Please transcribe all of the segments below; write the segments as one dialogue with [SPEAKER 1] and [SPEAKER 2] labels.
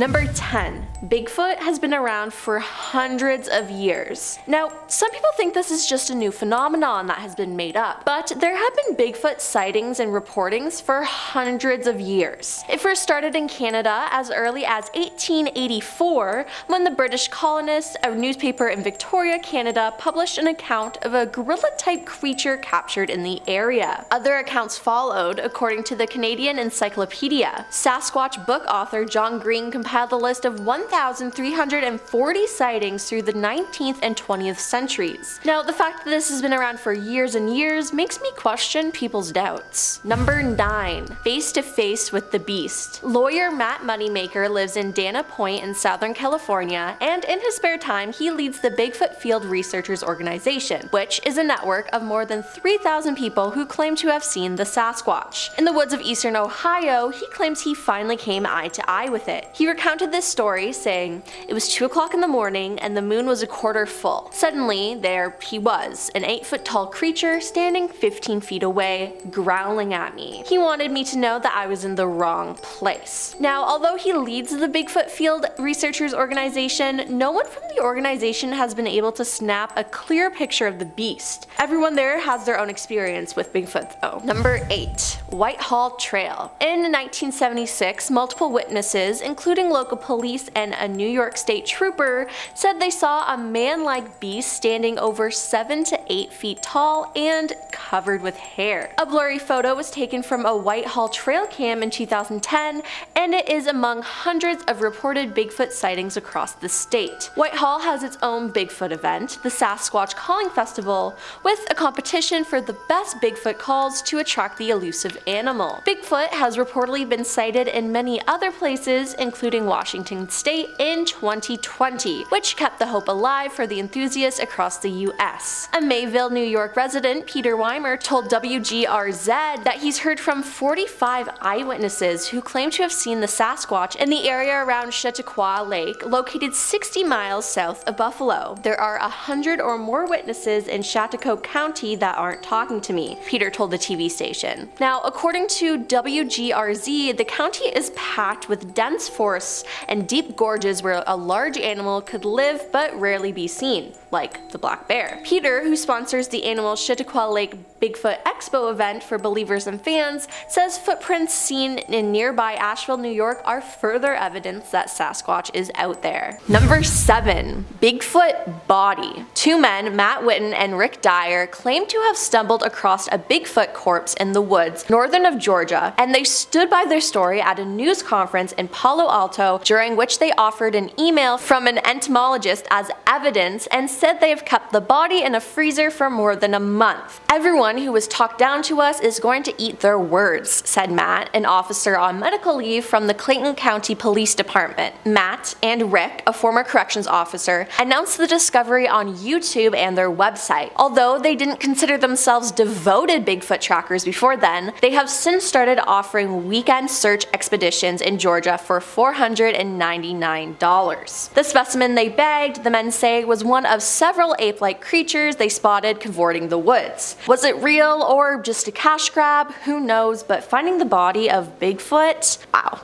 [SPEAKER 1] Number 10. Bigfoot has been around for hundreds of years. Now, some people think this is just a new phenomenon that has been made up, but there have been Bigfoot sightings and reportings for hundreds of years. It first started in Canada as early as 1884 when the British colonists, a newspaper in Victoria, Canada, published an account of a gorilla-type creature captured in the area. Other accounts followed, according to the Canadian Encyclopedia. Sasquatch book author John Green compiled a list of 1,340 sightings through the 19th and 20th centuries. Now, the fact that this has been around for years and years makes me question people's doubts. Number 9. Face to face with the beast. Lawyer Matt Moneymaker lives in Dana Point in Southern California, and in his spare time he leads the Bigfoot Field Researchers Organization, which is a network of more than 3,000 people who claim to have seen the Sasquatch. In the woods of eastern Ohio, he claims he finally came eye to eye with it. He recounted this story, saying, "It was 2 o'clock in the morning and the moon was a quarter full. Suddenly, there he was, an 8-foot tall creature standing 15 feet away, growling at me. He wanted me to know that I was in the wrong place." Now, although he leads the Bigfoot Field Researchers Organization, no one from the organization has been able to snap a clear picture of the beast. Everyone there has their own experience with Bigfoot though. Number 8. Whitehall Trail. In 1976, multiple witnesses, including local police and a New York State trooper, said they saw a man-like beast standing over 7 to 8 feet tall and covered with hair. A blurry photo was taken from a Whitehall trail cam in 2010, and it is among hundreds of reported Bigfoot sightings across the state. Whitehall has its own Bigfoot event, the Sasquatch Calling Festival, with a competition for the best Bigfoot calls to attract the elusive animal. Bigfoot has reportedly been sighted in many other places, including Washington State in 2020, which kept the hope alive for the enthusiasts across the US. A Mayville, New York resident, Peter Weimer, told WGRZ that he's heard from 45 eyewitnesses who claim to have seen the Sasquatch in the area around Chautauqua Lake, located 60 miles south of Buffalo. There are 100 or more witnesses in Chautauqua County that aren't talking to me, Peter told the TV station. Now, according to WGRZ, the county is packed with dense forests and deep gorges where a large animal could live but rarely be seen, like the black bear. Peter, who sponsors the annual Chautauqua Lake Bigfoot Expo event for believers and fans, says footprints seen in nearby Asheville, New York are further evidence that Sasquatch is out there. Number 7. Bigfoot Body. 2 men, Matt Witten and Rick Dyer, claim to have stumbled across a Bigfoot corpse in the woods northern of Georgia, and they stood by their story at a news conference in Palo Alto, during which they offered an email from an entomologist as evidence and said they have kept the body in a freezer for more than a month. "Everyone who was talked down to us is going to eat their words," said Matt, an officer on medical leave from the Clayton County Police Department. Matt and Rick, a former corrections officer, announced the discovery on YouTube and their website. Although they didn't consider themselves devoted Bigfoot trackers before then, they have since started offering weekend search expeditions in Georgia for $499. The specimen they bagged, the men say, was one of several ape-like creatures they spotted cavorting the woods. Was it real or just a cash grab? Who knows, but finding the body of Bigfoot? Wow.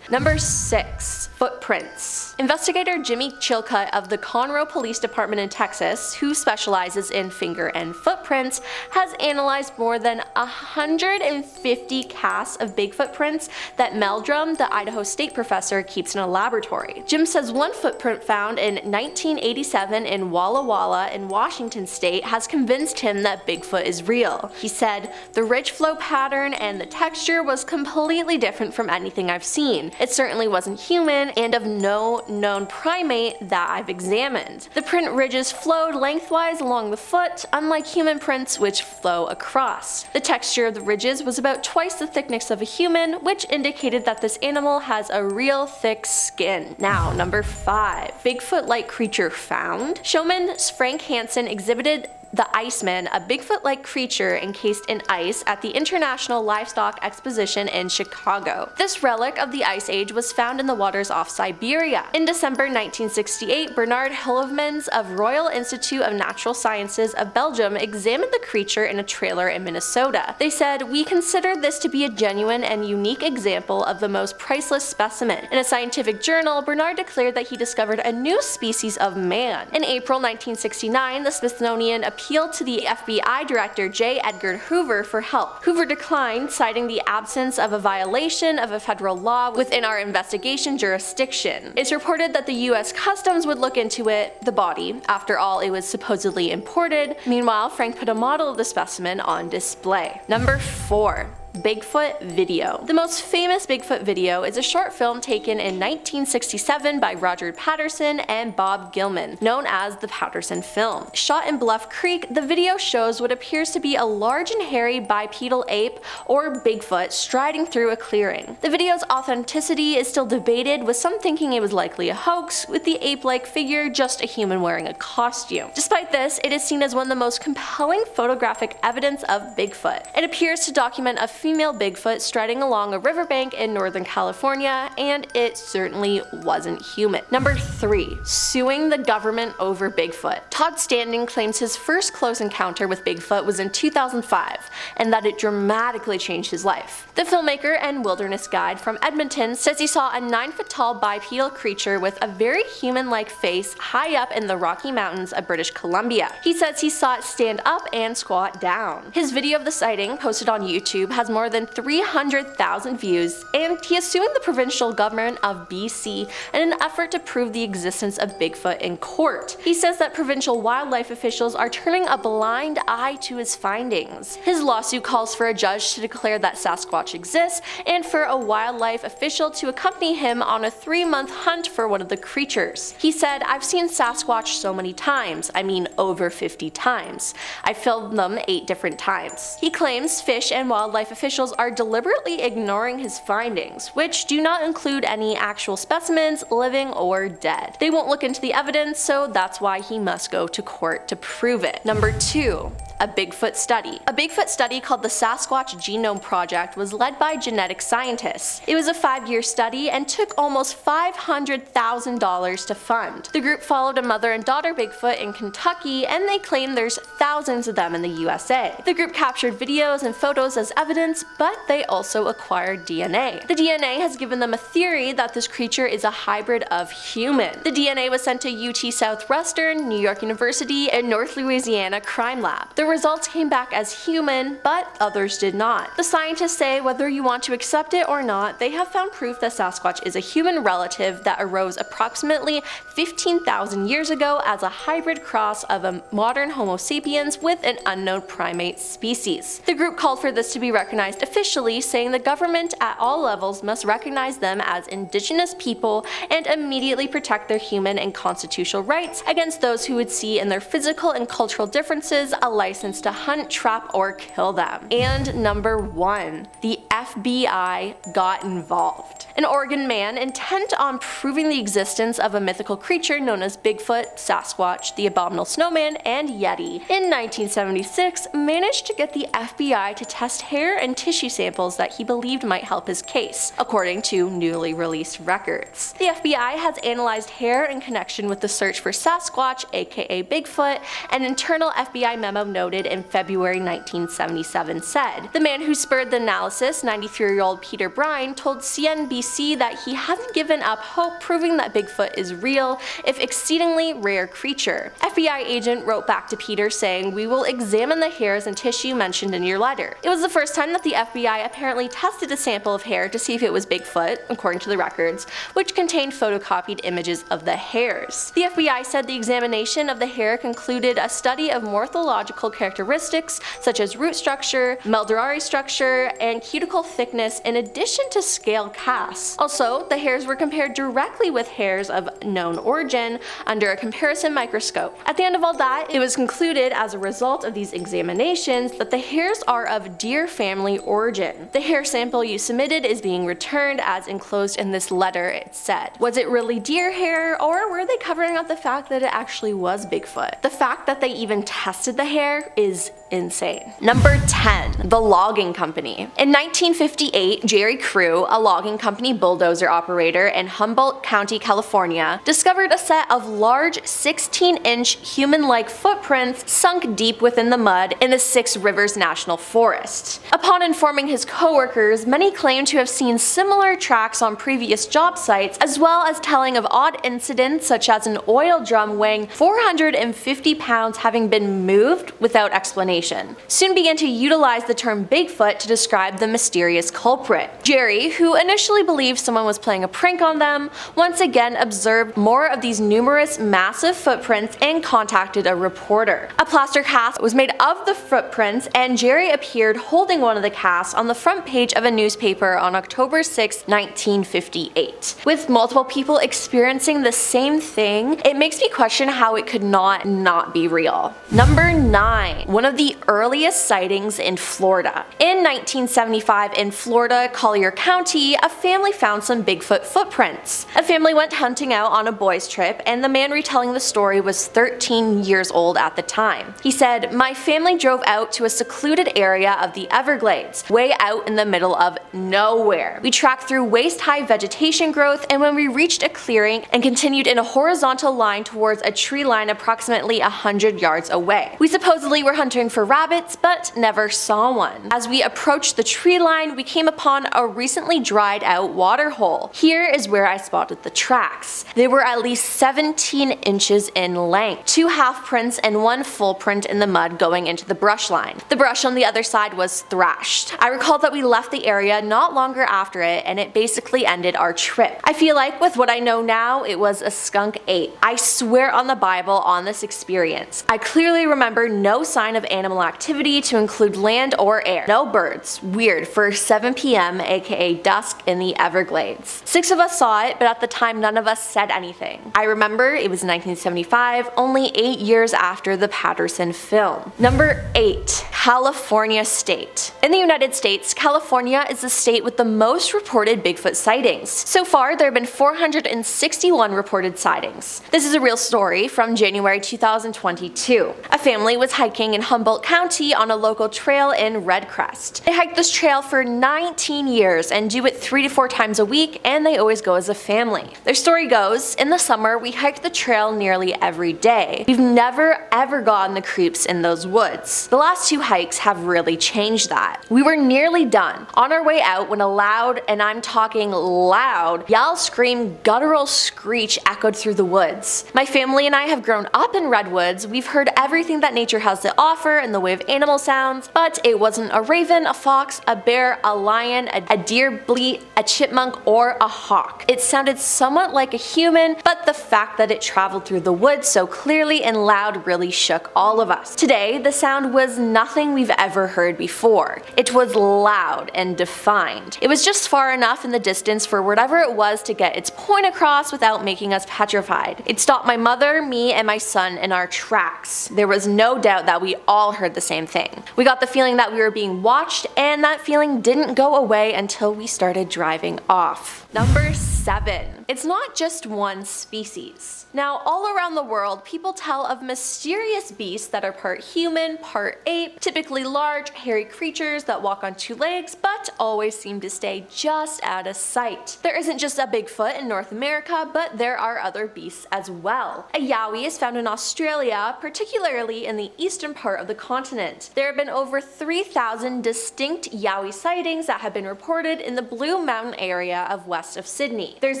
[SPEAKER 1] Number 6. Footprints. Investigator Jimmy Chilcutt of the Conroe Police Department in Texas, who specializes in finger and footprints, has analyzed more than 150 casts of Bigfoot prints that Meldrum, the Idaho State professor, keeps in a laboratory. Jim says one footprint found in 1987 in Walla Walla in Washington State has convinced him that Bigfoot is real. He said, "The ridge flow pattern and the texture was completely different from anything I've seen. It certainly wasn't human and of no known primate that I've examined. The print ridges flowed lengthwise along the foot, unlike human prints which flow across. The texture of the ridges was about twice the thickness of a human, which indicated that this animal has a real thick skin." Now, number 5. Bigfoot-like creature found. Showman Frank Hansen exhibited the Iceman, a Bigfoot-like creature encased in ice at the International Livestock Exposition in Chicago. This relic of the Ice Age was found in the waters off Siberia. In December 1968, Bernard Hillevmans of Royal Institute of Natural Sciences of Belgium examined the creature in a trailer in Minnesota. They said, "We consider this to be a genuine and unique example of the most priceless specimen." In a scientific journal, Bernard declared that he discovered a new species of man. In April 1969, the Smithsonian appealed to the FBI Director J. Edgar Hoover for help. Hoover declined, citing the absence of a violation of a federal law within our investigation jurisdiction. It's reported that the US Customs would look into it, the body. After all, it was supposedly imported. Meanwhile, Frank put a model of the specimen on display. Number 4. Bigfoot video. The most famous Bigfoot video is a short film taken in 1967 by Roger Patterson and Bob Gilman, known as the Patterson film. Shot in Bluff Creek, the video shows what appears to be a large and hairy bipedal ape, or Bigfoot, striding through a clearing. The video's authenticity is still debated, with some thinking it was likely a hoax, with the ape-like figure just a human wearing a costume. Despite this, it is seen as one of the most compelling photographic evidence of Bigfoot. It appears to document a female Bigfoot striding along a riverbank in Northern California, and it certainly wasn't human. Number 3. Suing the government over Bigfoot. Todd Standing claims his first close encounter with Bigfoot was in 2005, and that it dramatically changed his life. The filmmaker and wilderness guide from Edmonton says he saw a 9-foot-tall bipedal creature with a very human-like face high up in the Rocky Mountains of British Columbia. He says he saw it stand up and squat down. His video of the sighting, posted on YouTube, has more than 300,000 views, and he is suing the provincial government of BC in an effort to prove the existence of Bigfoot in court. He says that provincial wildlife officials are turning a blind eye to his findings. His lawsuit calls for a judge to declare that Sasquatch exists and for a wildlife official to accompany him on a 3-month hunt for one of the creatures. He said, "I've seen Sasquatch so many times, I mean over 50 times. I filmed them 8 different times." He claims fish and wildlife officials are deliberately ignoring his findings, which do not include any actual specimens, living or dead. They won't look into the evidence, so that's why he must go to court to prove it. Number 2. A Bigfoot study. A Bigfoot study called the Sasquatch Genome Project was led by genetic scientists. It was a 5-year study and took almost $500,000 to fund. The group followed a mother and daughter Bigfoot in Kentucky, and they claim there's thousands of them in the USA. The group captured videos and photos as evidence, but they also acquired DNA. The DNA has given them a theory that this creature is a hybrid of human. The DNA was sent to UT Southwestern, New York University, and North Louisiana Crime Lab. The results came back as human, but others did not. The scientists say whether you want to accept it or not, they have found proof that Sasquatch is a human relative that arose approximately 15,000 years ago as a hybrid cross of a modern Homo sapiens with an unknown primate species. The group called for this to be recognized officially, saying the government at all levels must recognize them as indigenous people and immediately protect their human and constitutional rights against those who would see in their physical and cultural differences a license to hunt, trap, or kill them. And number 1. The FBI got involved. An Oregon man intent on proving the existence of a mythical creature known as Bigfoot, Sasquatch, the Abominable Snowman, and Yeti in 1976 managed to get the FBI to test hair and tissue samples that he believed might help his case, according to newly released records. The FBI has analyzed hair in connection with the search for Sasquatch, aka Bigfoot. An internal FBI memo noted in February 1977 said, "The man who spurred the analysis, 93-year-old Peter Brine, told CNBC that he hasn't given up hope proving that Bigfoot is real, if exceedingly rare creature." FBI agent wrote back to Peter saying, "We will examine the hairs and tissue mentioned in your letter." It was the first time that the FBI apparently tested a sample of hair to see if it was Bigfoot, according to the records, which contained photocopied images of the hairs. The FBI said the examination of the hair concluded a study of morphological characteristics such as root structure, medullary structure, and cuticle typical thickness in addition to scale casts. Also, the hairs were compared directly with hairs of known origin under a comparison microscope. At the end of all that, it was concluded as a result of these examinations that the hairs are of deer family origin. The hair sample you submitted is being returned as enclosed in this letter, it said. Was it really deer hair, or were they covering up the fact that it actually was Bigfoot? The fact that they even tested the hair is insane. Number 10. The logging company. In 1958, Jerry Crew, a logging company bulldozer operator in Humboldt County, California, discovered a set of large 16-inch human-like footprints sunk deep within the mud in the Six Rivers National Forest. Upon informing his coworkers, many claimed to have seen similar tracks on previous job sites, as well as telling of odd incidents such as an oil drum weighing 450 pounds having been moved without explanation. Soon began to utilize the term Bigfoot to describe the mysterious culprit. Jerry, who initially believed someone was playing a prank on them, once again observed more of these numerous massive footprints and contacted a reporter. A plaster cast was made of the footprints, and Jerry appeared holding one of the casts on the front page of a newspaper on October 6, 1958. With multiple people experiencing the same thing, it makes me question how it could not be real. Number 9. One of the earliest sightings in Florida. In 1975 in Florida, Collier County, a family found some Bigfoot footprints. A family went hunting out on a boys' trip, and the man retelling the story was 13 years old at the time. He said, "My family drove out to a secluded area of the Everglades, way out in the middle of nowhere. We tracked through waist-high vegetation growth, and when we reached a clearing and continued in a horizontal line towards a tree line approximately 100 yards away. We supposedly were hunting for rabbits, but never saw one. As we approached the tree line, we came upon a recently dried out water hole. Here is where I spotted the tracks. They were at least 17 inches in length, 2 half prints and 1 full print in the mud going into the brush line. The brush on the other side was thrashed. I recall that we left the area not longer after it, and it basically ended our trip. I feel like with what I know now, it was a skunk ape. I swear on the Bible on this experience. I clearly remember no sign of animal activity to include land or air. No birds. Weird for 7 p.m. aka dusk in the Everglades. 6 of us saw it, but at the time none of us said anything. I remember it was 1975, only 8 years after the Patterson film. Number 8. California State. In the United States, California is the state with the most reported Bigfoot sightings. So far, there have been 461 reported sightings. This is a real story from January 2022. A family was hiking in Humboldt County on a local trail in Redcrest. They hiked this trail for 19 years and do it 3 to 4 times a week, and they always go as a family. Their story goes, in the summer we hiked the trail nearly every day. We've never ever gotten the creeps in those woods. The last 2 hikes have really changed that. We were nearly done. On our way out when a loud, and I'm talking loud, yell, scream, guttural screech echoed through the woods. My family and I have grown up in redwoods. We've heard everything that nature has to offer in the way of animal sounds, but it wasn't a raven, a fox, a bear, a lion, a deer bleat, a chipmunk, or a hawk. It sounded somewhat like a human, but the fact that it traveled through the woods so clearly and loud really shook all of us. Today, the sound was nothing we've ever heard before. It was loud and defined. It was just far enough in the distance for whatever it was to get its point across without making us petrified. It stopped my mother, me, and my son in our tracks. There was no doubt that we all heard the same thing. We got the feeling that we were being watched, and that feeling didn't go away until we started driving off. Number 7. It's not just one species. Now, all around the world, people tell of mysterious beasts that are part human, part ape, typically large, hairy creatures that walk on 2 legs, but always seem to stay just out of sight. There isn't just a Bigfoot in North America, but there are other beasts as well. A yowie is found in Australia, particularly in the eastern part of the continent. There have been over 3,000 distinct yowie sightings that have been reported in the Blue Mountain area of West west of Sydney. There's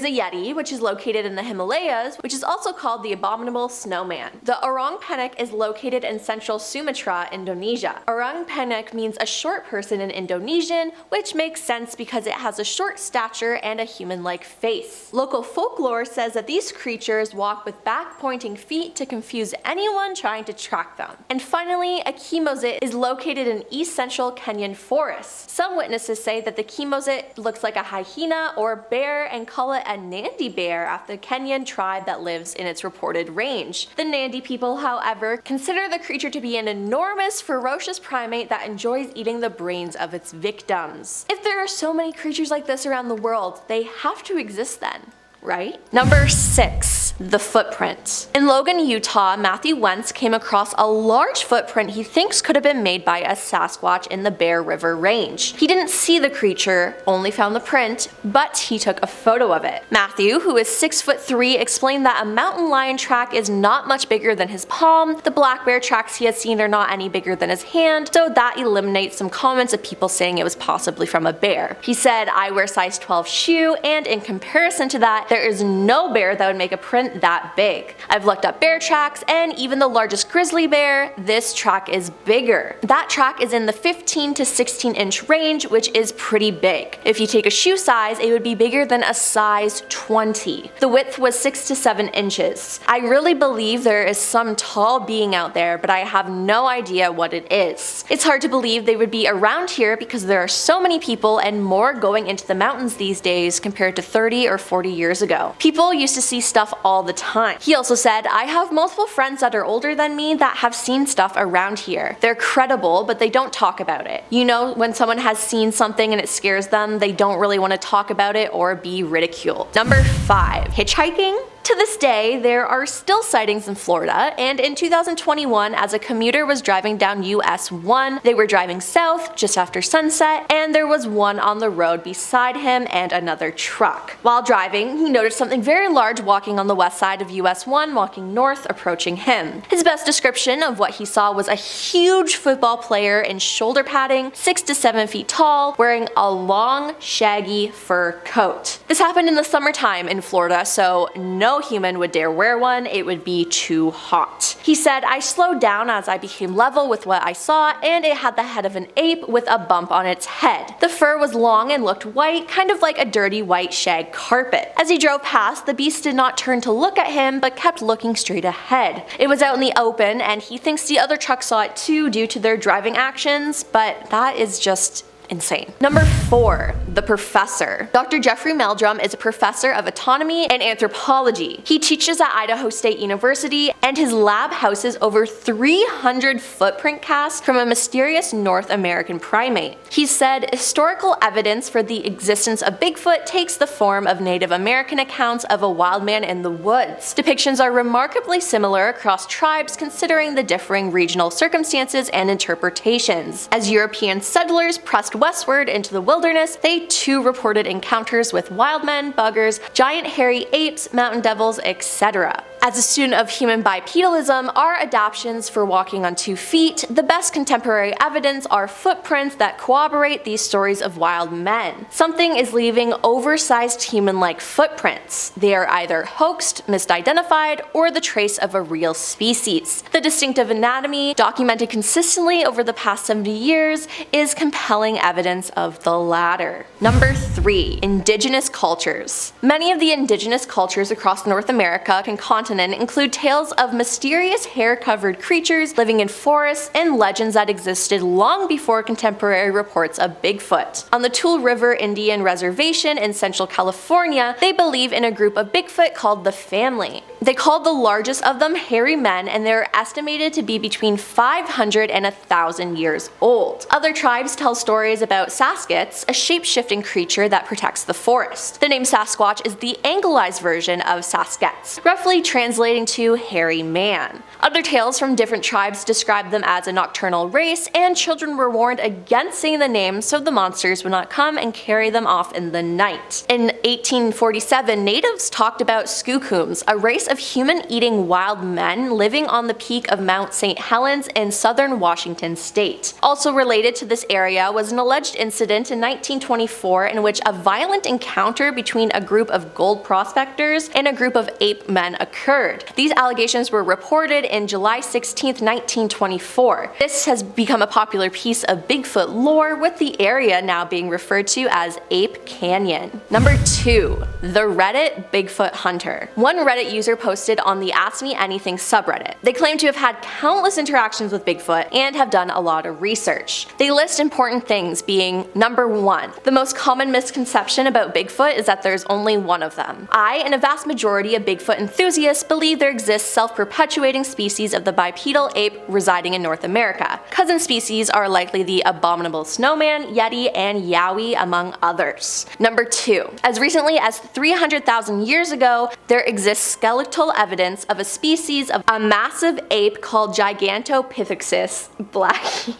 [SPEAKER 1] the Yeti, which is located in the Himalayas, which is also called the Abominable Snowman. The Orang Penyek is located in central Sumatra, Indonesia. Orang Penyek means a short person in Indonesian, which makes sense because it has a short stature and a human-like face. Local folklore says that these creatures walk with back-pointing feet to confuse anyone trying to track them. And finally, a chemosit is located in east central Kenyan forests. Some witnesses say that the chemosit looks like a hyena or bear and call it a Nandi bear after the Kenyan tribe that lives in its reported range. The Nandi people, however, consider the creature to be an enormous, ferocious primate that enjoys eating the brains of its victims. If there are so many creatures like this around the world, they have to exist then, right? Number 6. The footprint. In Logan, Utah, Matthew Wentz came across a large footprint he thinks could have been made by a Sasquatch in the Bear River Range. He didn't see the creature, only found the print, but he took a photo of it. Matthew, who is 6'3", explained that a mountain lion track is not much bigger than his palm, the black bear tracks he has seen are not any bigger than his hand, so that eliminates some comments of people saying it was possibly from a bear. He said, "I wear size 12 shoe, and in comparison to that, there is no bear that would make a print that big. I've looked up bear tracks, and even the largest grizzly bear, this track is bigger. That track is in the 15 to 16 inch range, which is pretty big. If you take a shoe size, it would be bigger than a size 20. The width was 6 to 7 inches. I really believe there is some tall being out there, but I have no idea what it is. It's hard to believe they would be around here because there are so many people and more going into the mountains these days compared to 30 or 40 years ago. People used to see stuff all the time." He also said, "I have multiple friends that are older than me that have seen stuff around here. They're credible, but they don't talk about it. You know, when someone has seen something and it scares them, they don't really want to talk about it or be ridiculed." Number 5. Hitchhiking? To this day, there are still sightings in Florida, and in 2021, as a commuter was driving down US 1, they were driving south just after sunset, and there was one on the road beside him and another truck. While driving, he noticed something very large walking on the west side of US 1, walking north, approaching him. His best description of what he saw was a huge football player in shoulder padding, 6 to 7 feet tall, wearing a long, shaggy fur coat. This happened in the summertime in Florida, so no human would dare wear one, it would be too hot. He said, "I slowed down as I became level with what I saw, and it had the head of an ape with a bump on its head. The fur was long and looked white, kind of like a dirty white shag carpet. As he drove past, the beast did not turn to look at him, but kept looking straight ahead. It was out in the open, and he thinks the other truck saw it too due to their driving actions, but that is just insane." Number 4. The Professor. Dr. Jeffrey Meldrum is a professor of autonomy and anthropology. He teaches at Idaho State University, and his lab houses over 300 footprint casts from a mysterious North American primate. He said, "Historical evidence for the existence of Bigfoot takes the form of Native American accounts of a wild man in the woods. Depictions are remarkably similar across tribes considering the differing regional circumstances and interpretations. As European settlers pressed westward into the wilderness, they too reported encounters with wild men, buggers, giant hairy apes, mountain devils, etc. As a student of human bipedalism, our adaptations for walking on 2 feet, the best contemporary evidence are footprints that corroborate these stories of wild men. Something is leaving oversized human-like footprints. They are either hoaxed, misidentified, or the trace of a real species. The distinctive anatomy, documented consistently over the past 70 years, is compelling evidence of the latter." Number 3. Indigenous cultures. Many of the indigenous cultures across North America and continent include tales of mysterious hair-covered creatures living in forests and legends that existed long before contemporary reports of Bigfoot. On the Tule River Indian Reservation in Central California, they believe in a group of Bigfoot called the Family. They called the largest of them hairy men, and they are estimated to be between 500 and 1,000 years old. Other tribes tell stories about Sasquatch, a shape-shifting creature that protects the forest. The name Sasquatch is the anglicized version of Sasquatch, roughly translating to hairy man. Other tales from different tribes describe them as a nocturnal race, and children were warned against saying the name so the monsters would not come and carry them off in the night. In 1847, natives talked about Skookums, a race of human-eating wild men living on the peak of Mount St. Helens in southern Washington state. Also related to this area was an alleged incident in 1924 1924 in which a violent encounter between a group of gold prospectors and a group of ape men occurred. These allegations were reported in July 16, 1924. This has become a popular piece of Bigfoot lore, with the area now being referred to as Ape Canyon. Number 2. The Reddit Bigfoot Hunter. One Reddit user posted on the Ask Me Anything subreddit. They claim to have had countless interactions with Bigfoot and have done a lot of research. They list important things, being number 1. The most common misconception about Bigfoot is that there's only one of them. I and a vast majority of Bigfoot enthusiasts believe there exists self-perpetuating species of the bipedal ape residing in North America. Cousin species are likely the abominable snowman, yeti, and yowie, among others. Number 2. As recently as 300,000 years ago, there exists skeletal evidence of a species of a massive ape called Gigantopithecus blackie.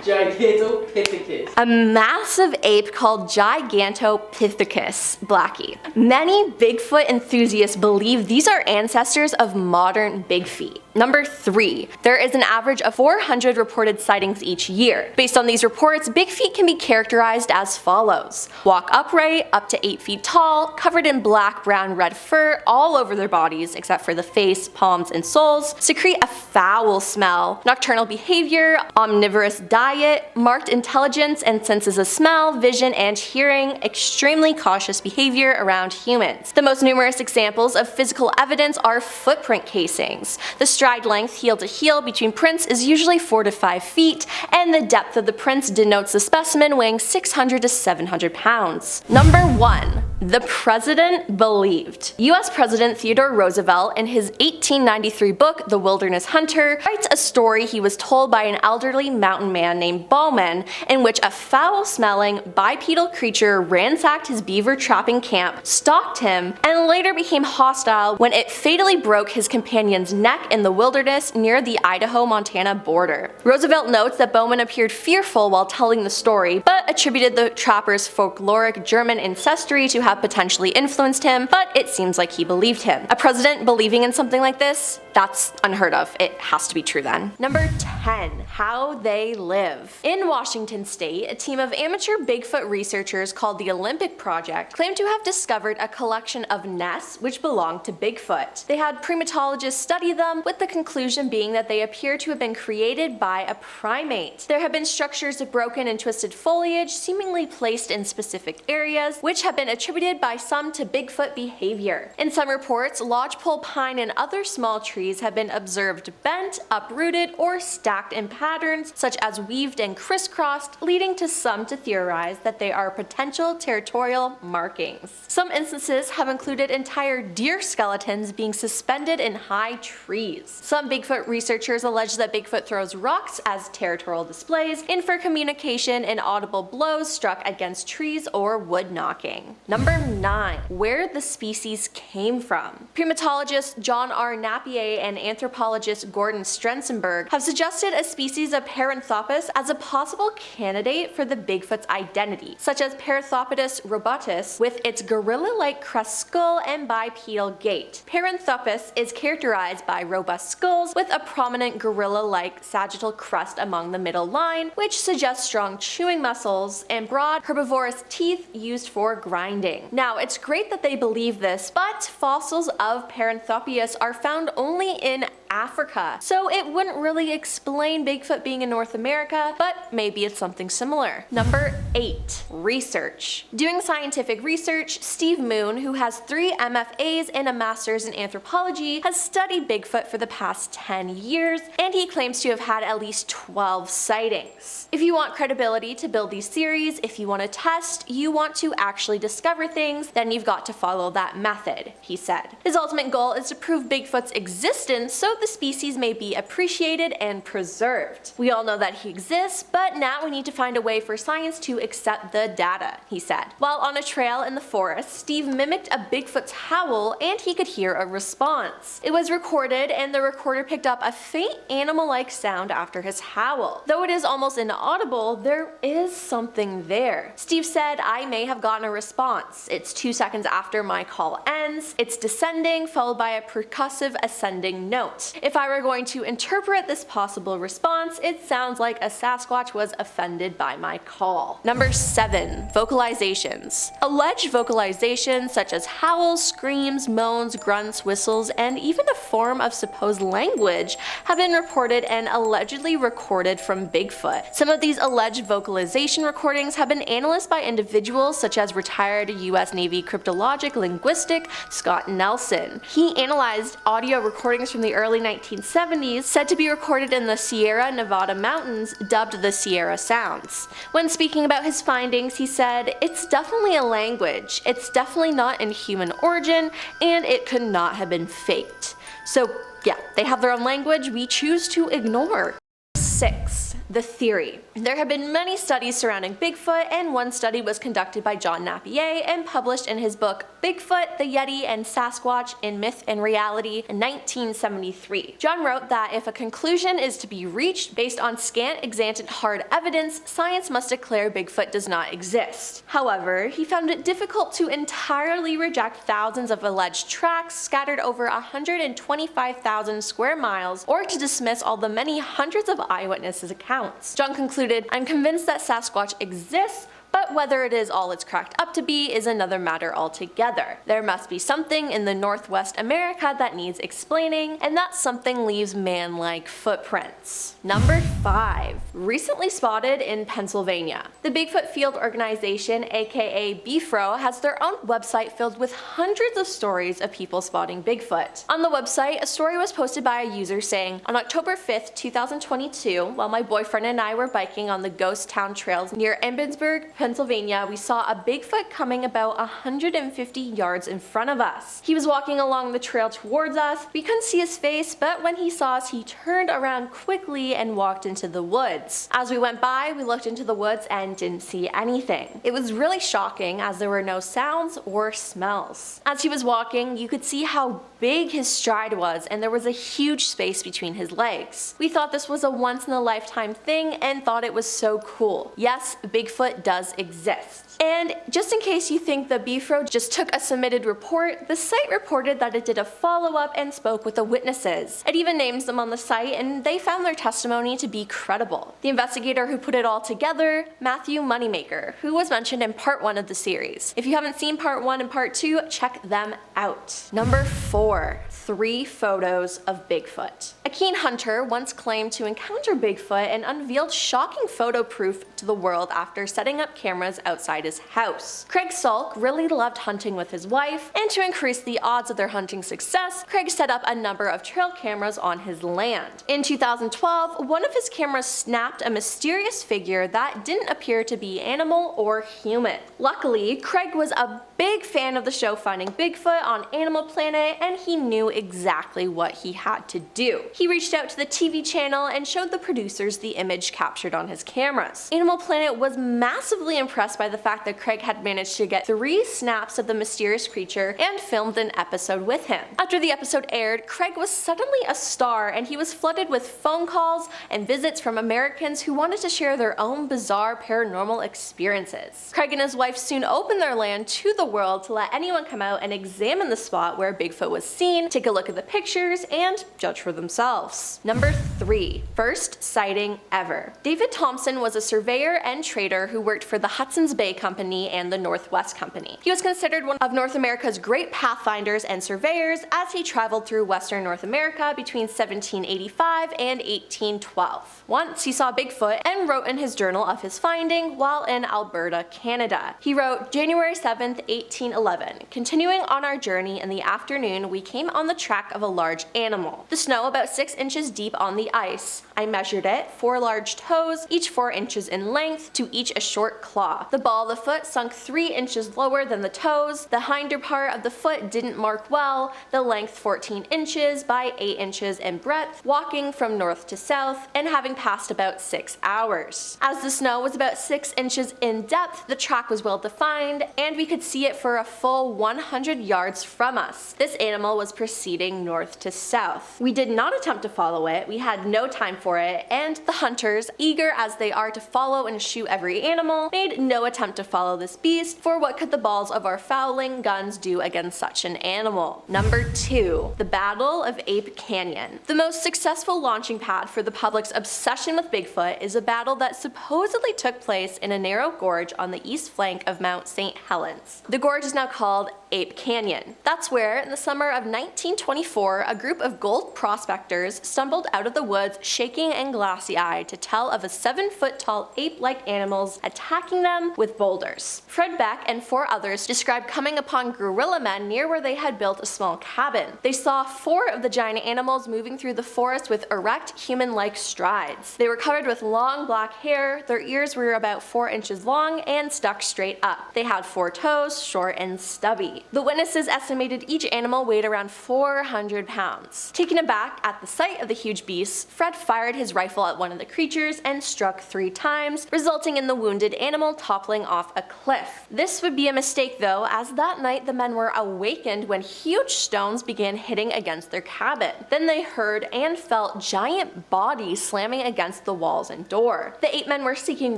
[SPEAKER 2] Gigantopithecus.
[SPEAKER 1] A massive ape called Gigantopithecus blackie. Many Bigfoot enthusiasts believe these are ancestors of modern big feet. Number 3. There is an average of 400 reported sightings each year. Based on these reports, big feet can be characterized as follows. Walk upright, up to 8 feet tall, covered in black, brown, red fur all over their bodies except for the face, palms, and soles, secrete a foul smell, nocturnal behavior, omnivorous diet, marked intelligence and senses of smell, vision, and hearing, extremely cautious behavior around humans. The most numerous examples of physical evidence are footprint casings. The stride length heel to heel between prints is usually 4 to 5 feet, and the depth of the prints denotes the specimen weighing 600 to 700 pounds. Number 1. The President Believed. US President Theodore Roosevelt, in his 1893 book, The Wilderness Hunter, writes a story he was told by an elderly mountain man named Bowman, in which a foul-smelling, bipedal creature ransacked his beaver trapping camp, stalked him, and later became hostile when it fatally broke his companion's neck in the wilderness near the Idaho-Montana border. Roosevelt notes that Bowman appeared fearful while telling the story, but attributed the trapper's folkloric German ancestry to have potentially influenced him, but it seems like he believed him. A president believing in something like this? That's unheard of. It has to be true then. Number 10. How they live. In Washington state, a team of amateur Bigfoot researchers called the Olympic Project claimed to have discovered a collection of nests which belonged to Bigfoot. They had primatologists study them, with the conclusion being that they appear to have been created by a primate. There have been structures of broken and twisted foliage seemingly placed in specific areas, which have been attributed by some to Bigfoot behavior. In some reports, lodgepole pine and other small trees have been observed bent, uprooted, or stacked in patterns such as weaved and crisscrossed, leading to some to theorize that they are potential territorial markings. Some instances have included entire deer skeletons being suspended in high trees. Some Bigfoot researchers allege that Bigfoot throws rocks as territorial displays and for communication and audible blows struck against trees or wood knocking. Number 9. Where the species came from. Primatologist John R. Napier and anthropologist Gordon Strensenberg have suggested a species of Paranthropus as a possible candidate for the Bigfoot's identity, such as Paranthropus robutus with its gorilla-like crest skull and bipedal gait. Paranthropus is characterized by robust skulls with a prominent gorilla-like sagittal crest among the middle line, which suggests strong chewing muscles and broad herbivorous teeth used for grinding. Now, it's great that they believe this, but fossils of Paranthropus are found only in Africa, so it wouldn't really explain Bigfoot being in North America, but maybe it's something similar. Number 8. Research. Doing scientific research, Steve Moon, who has 3 MFAs and a master's in anthropology, has studied Bigfoot for the past 10 years, and he claims to have had at least 12 sightings. If you want credibility to build these theories, if you want to test, you want to actually discover things, then you've got to follow that method, he said. His ultimate goal is to prove Bigfoot's existence so the species may be appreciated and preserved. We all know that he exists, but now we need to find a way for science to accept the data, he said. While on a trail in the forest, Steve mimicked a Bigfoot's howl and he could hear a response. It was recorded and the recorder picked up a faint animal-like sound after his howl. Though it is almost inaudible, there is something there. Steve said, "I may have gotten a response. It's 2 seconds after my call ends. It's descending, followed by a percussive ascending note. If I were going to interpret this possible response, it sounds like a Sasquatch was offended by my call." Number Number 7. Vocalizations. Alleged vocalizations such as howls, screams, moans, grunts, whistles, and even a form of supposed language have been reported and allegedly recorded from Bigfoot. Some of these alleged vocalization recordings have been analyzed by individuals such as retired US Navy cryptologic linguistic Scott Nelson. He analyzed audio recordings from the early 1970s said to be recorded in the Sierra Nevada mountains dubbed the Sierra Sounds. When speaking about his findings, he said, "It's definitely a language, it's definitely not in human origin, and it could not have been faked." So yeah, they have their own language we choose to ignore. 6. The theory. There have been many studies surrounding Bigfoot, and one study was conducted by John Napier and published in his book Bigfoot, the Yeti, and Sasquatch in Myth and Reality in 1973. John wrote that if a conclusion is to be reached based on scant extant hard evidence, science must declare Bigfoot does not exist. However, he found it difficult to entirely reject thousands of alleged tracks scattered over 125,000 square miles, or to dismiss all the many hundreds of eyewitnesses' accounts. John concluded, "I'm convinced that Sasquatch exists, but whether it is all it's cracked up to be is another matter altogether. There must be something in the Northwest America that needs explaining, and that something leaves man-like footprints." Number 5. Recently spotted in Pennsylvania. The Bigfoot Field Organization, aka BFRO, has their own website filled with hundreds of stories of people spotting Bigfoot. On the website, a story was posted by a user saying, "On October 5th, 2022, while my boyfriend and I were biking on the Ghost Town trails near Embensburg, Pennsylvania, we saw a Bigfoot coming about 150 yards in front of us. He was walking along the trail towards us. We couldn't see his face, but when he saw us, he turned around quickly and walked into the woods. As we went by, we looked into the woods and didn't see anything. It was really shocking as there were no sounds or smells. As he was walking, you could see how big his stride was, and there was a huge space between his legs. We thought this was a once-in-a-lifetime thing and thought it was so cool. Yes, Bigfoot does exist." And just in case you think the BFRO just took a submitted report, the site reported that it did a follow-up and spoke with the witnesses. It even names them on the site, and they found their testimony to be credible. The investigator who put it all together, Matthew Moneymaker, who was mentioned in part 1 of the series. If you haven't seen part 1 and part 2, check them out. Number 4. 3 photos of Bigfoot. A keen hunter once claimed to encounter Bigfoot and unveiled shocking photo proof to the world after setting up cameras outside his house. Craig Salk really loved hunting with his wife, and to increase the odds of their hunting success, Craig set up a number of trail cameras on his land. In 2012, one of his cameras snapped a mysterious figure that didn't appear to be animal or human. Luckily, Craig was a big fan of the show Finding Bigfoot on Animal Planet, and he knew exactly what he had to do. He reached out to the TV channel and showed the producers the image captured on his cameras. Animal Planet was massively impressed by the fact that Craig had managed to get 3 snaps of the mysterious creature and filmed an episode with him. After the episode aired, Craig was suddenly a star, and he was flooded with phone calls and visits from Americans who wanted to share their own bizarre paranormal experiences. Craig and his wife soon opened their land to the world to let anyone come out and examine the spot where Bigfoot was seen, take a look at the pictures, and judge for themselves. Number 3. First sighting ever. David Thompson was a surveyor and trader who worked for the Hudson's Bay Company and the Northwest Company. He was considered one of North America's great pathfinders and surveyors as he traveled through Western North America between 1785 and 1812. Once he saw Bigfoot and wrote in his journal of his finding while in Alberta, Canada. He wrote, "January 7th, 1811. Continuing on our journey in the afternoon, we came on the track of a large animal. The snow about 6 inches deep on the ice. I measured it, 4 large toes, each 4 inches in length, to each a short claw. The ball of the foot sunk 3 inches lower than the toes. The hinder part of the foot didn't mark well, the length 14 inches by 8 inches in breadth, walking from north to south, and having passed about 6 hours. As the snow was about 6 inches in depth, the track was well defined, and we could see it for a full 100 yards from us. This animal was proceeding north to south. We did not attempt to follow it, we had no time for it, and the hunters, eager as they are to follow and shoot every animal, made no attempt to follow this beast, for what could the balls of our fowling guns do against such an animal? Number 2. The Battle of Ape Canyon. The most successful launching pad for the public's obsession with Bigfoot is a battle that supposedly took place in a narrow gorge on the east flank of Mount St. Helens. The gorge is now called Ape Canyon. That's where, in the summer of 1924, a group of gold prospectors stumbled out of the woods shaking and glassy-eyed to tell of a 7-foot-tall ape-like animals attacking them with boulders. Fred Beck and 4 others described coming upon gorilla men near where they had built a small cabin. They saw 4 of the giant animals moving through the forest with erect, human-like strides. They were covered with long black hair, their ears were about 4 inches long and stuck straight up. They had 4 toes, short and stubby. The witnesses estimated each animal weighed around 400 pounds. Taken aback at the sight of the huge beasts, Fred fired his rifle at one of the creatures and struck 3 times, resulting in the wounded animal toppling off a cliff. This would be a mistake though, as that night the men were awakened when huge stones began hitting against their cabin. Then they heard and felt giant bodies slamming against the walls and door. The ape men were seeking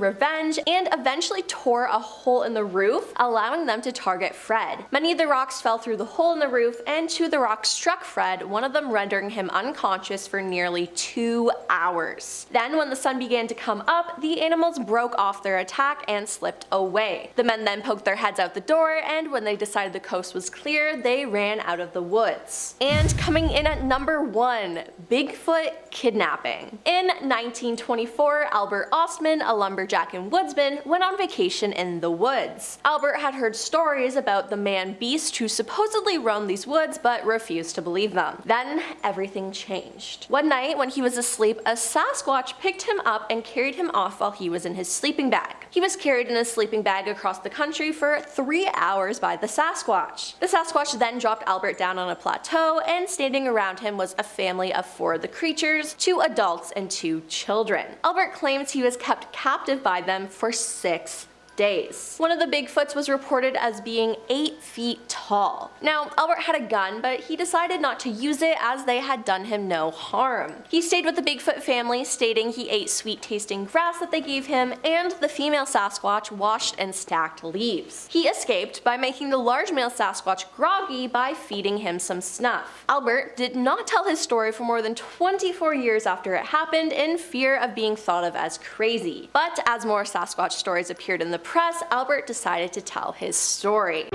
[SPEAKER 1] revenge and eventually tore a hole in the roof, allowing them to target Fred. Many of the rocks fell through the hole in the roof, and 2 of the rocks struck Fred, one of them rendering him unconscious for nearly 2 hours. Then, when the sun began to come up, the animals broke off their attack and slipped away. The men then poked their heads out the door, and when they decided the coast was clear, they ran out of the woods. And coming in at number 1, Bigfoot kidnapping. In 1924, Albert Ostman, a lumberjack and woodsman, went on vacation in the woods. Albert had heard stories about the man-beast who supposedly roamed these woods but refused to believe them. Then everything changed. One night when he was asleep, a Sasquatch picked him up and carried him off while he was in his sleeping bag. He was carried in a sleeping bag across the country for 3 hours by the Sasquatch. The Sasquatch then dropped Albert down on a plateau, and standing around him was a family of 4 of the creatures, 2 adults and 2 children. Albert claims he was kept captive by them for 6 days. One of the Bigfoots was reported as being 8 feet tall. Now, Albert had a gun, but he decided not to use it as they had done him no harm. He stayed with the Bigfoot family, stating he ate sweet-tasting grass that they gave him, and the female Sasquatch washed and stacked leaves. He escaped by making the large male Sasquatch groggy by feeding him some snuff. Albert did not tell his story for more than 24 years after it happened, in fear of being thought of as crazy. But as more Sasquatch stories appeared in the press, Albert decided to tell his story.